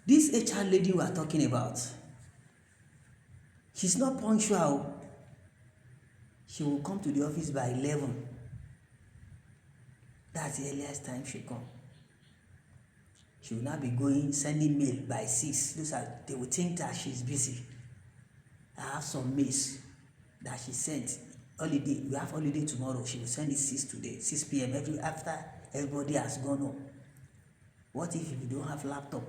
This HR lady we are talking about, she's not punctual. She will come to the office by 11. That's the earliest time she come. She will not be sending mail by 6. They will think that she's busy. I have some mails that she sent. Holiday, we have holiday tomorrow. She will send it 6 p.m. after everybody has gone home. What if you don't have laptop?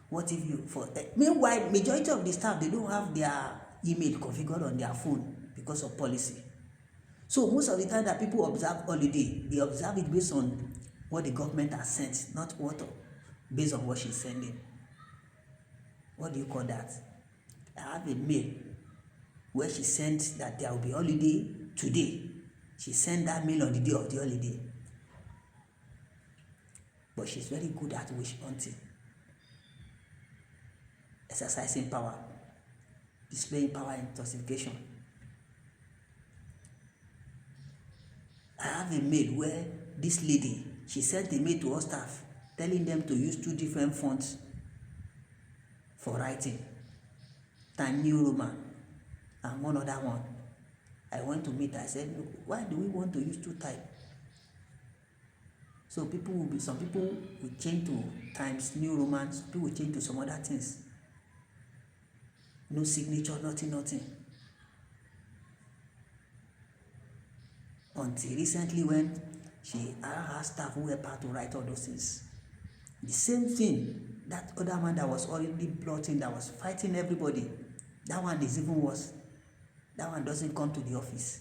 What if meanwhile, majority of the staff, they don't have their email configured on their phone because of policy. So most of the time that people observe holiday, they observe it based on what the government has sent, not based on what she's sending. What do you call that? I have a mail where she sent that there will be holiday today. She sent that mail on the day of the holiday. But she's very good at wish hunting, exercising power, displaying power intoxication. I have a mail where this lady, she sent a mail to her staff telling them to use 2 different fonts for writing, Times New Roman and one other one. I went to meet her. I said, why do we want to use 2 types? So some people will change to Times New Roman, some people will change to some other things. No signature, nothing. Until recently when she her staff who helped her to write all those things. The same thing, that other man that was already brought in, that was fighting everybody, that one is even worse. That one doesn't come to the office.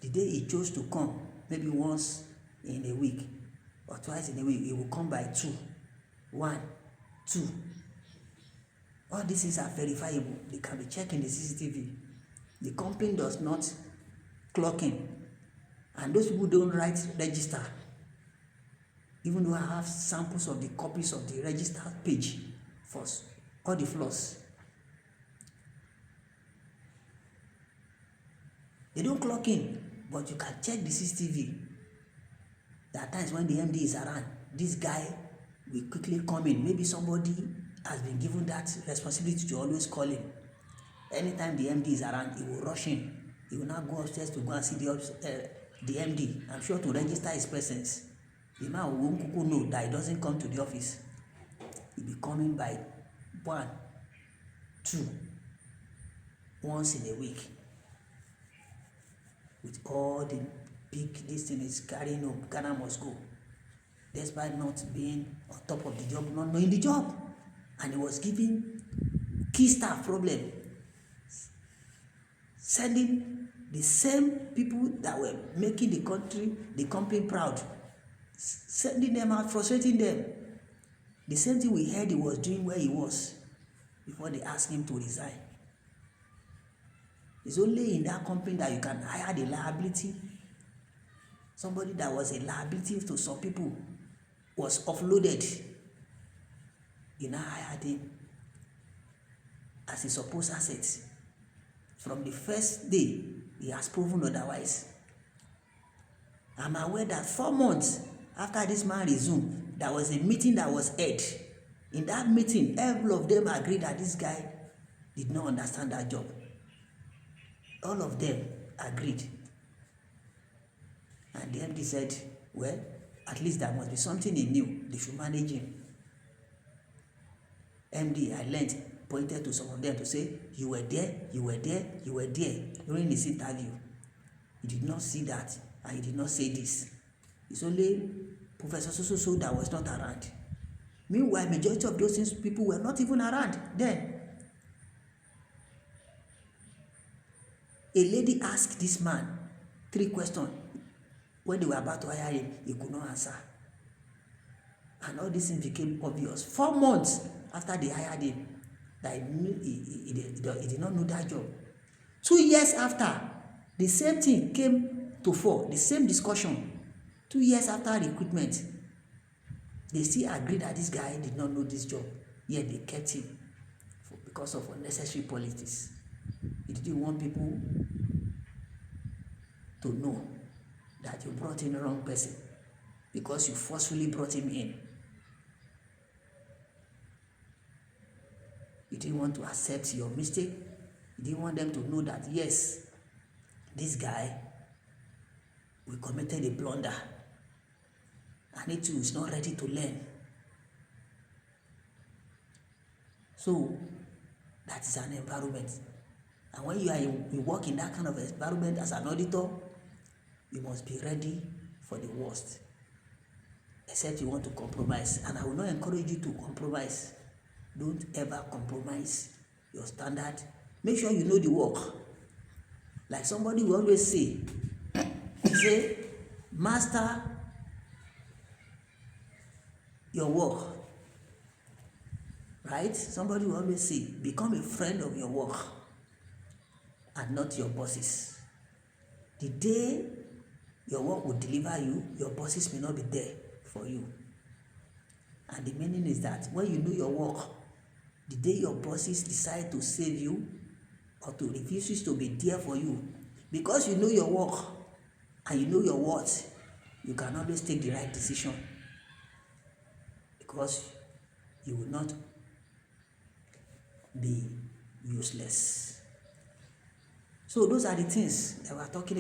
The day he chose to come, maybe once in a week or twice in a week, he will come by 2. 1, 2. All these things are verifiable. They can be checked in the CCTV. The company does not clock in. And those people don't write register. Even though I have samples of the copies of the register page for all the floors. They don't clock in, but you can check the CCTV. There are times when the MD is around, this guy will quickly come in. Maybe somebody has been given that responsibility to always call him. Anytime the MD is around, he will rush in. He will now go upstairs to go and see the MD. I'm sure to register his presence. The man will know that he doesn't come to the office. He'll be coming by 1, 2, once in a week. With all the big, this thing is carrying home, Ghana must go. Despite not being on top of the job, not knowing the job. And he was giving key staff problem. Sending the same people that were making the company proud, sending them out, frustrating them. The same thing we heard he was doing where he was before they asked him to resign. It's only in that company that you can hire the liability. Somebody that was a liability to some people was offloaded. You now hired him as a supposed asset. From the first day, he has proven otherwise. I'm aware that 4 months after this man resumed, there was a meeting that was held. In that meeting, every of them agreed that this guy did not understand that job. All of them agreed. And the MD said, well, at least there must be something he knew. They should manage him. MD, I learned, pointed to some of them to say, you were there during this interview. You did not see that, and you did not say this. It's only Professor So that was not around. Meanwhile, majority of those people were not even around then. A lady asked this man 3 questions. When they were about to hire him, he could not answer. And all these things became obvious 4 months after they hired him, that he did not know that job. 2 years after, the same thing came to fore, the same discussion. 2 years after recruitment, they still agreed that this guy did not know this job, yet they kept him because of unnecessary politics. He didn't want people to know that you brought in the wrong person because you forcefully brought him in. You didn't want to accept your mistake. You didn't want them to know that, yes, this guy, we committed a blunder. And he too is not ready to learn. So, that is an environment. And when you work in that kind of environment as an auditor, you must be ready for the worst. Except you want to compromise. And I will not encourage you to compromise. Don't ever compromise your standard. Make sure you know the work. Like somebody will always say, he say, master your work. Right? Somebody will always say, become a friend of your work and not your bosses. The day your work will deliver you, your bosses may not be there for you. And the meaning is that when you know your work, the day your bosses decide to save you or to refuse to be there for you, because you know your work and you know your worth, you can always take the right decision because you will not be useless. So those are the things that we are talking about.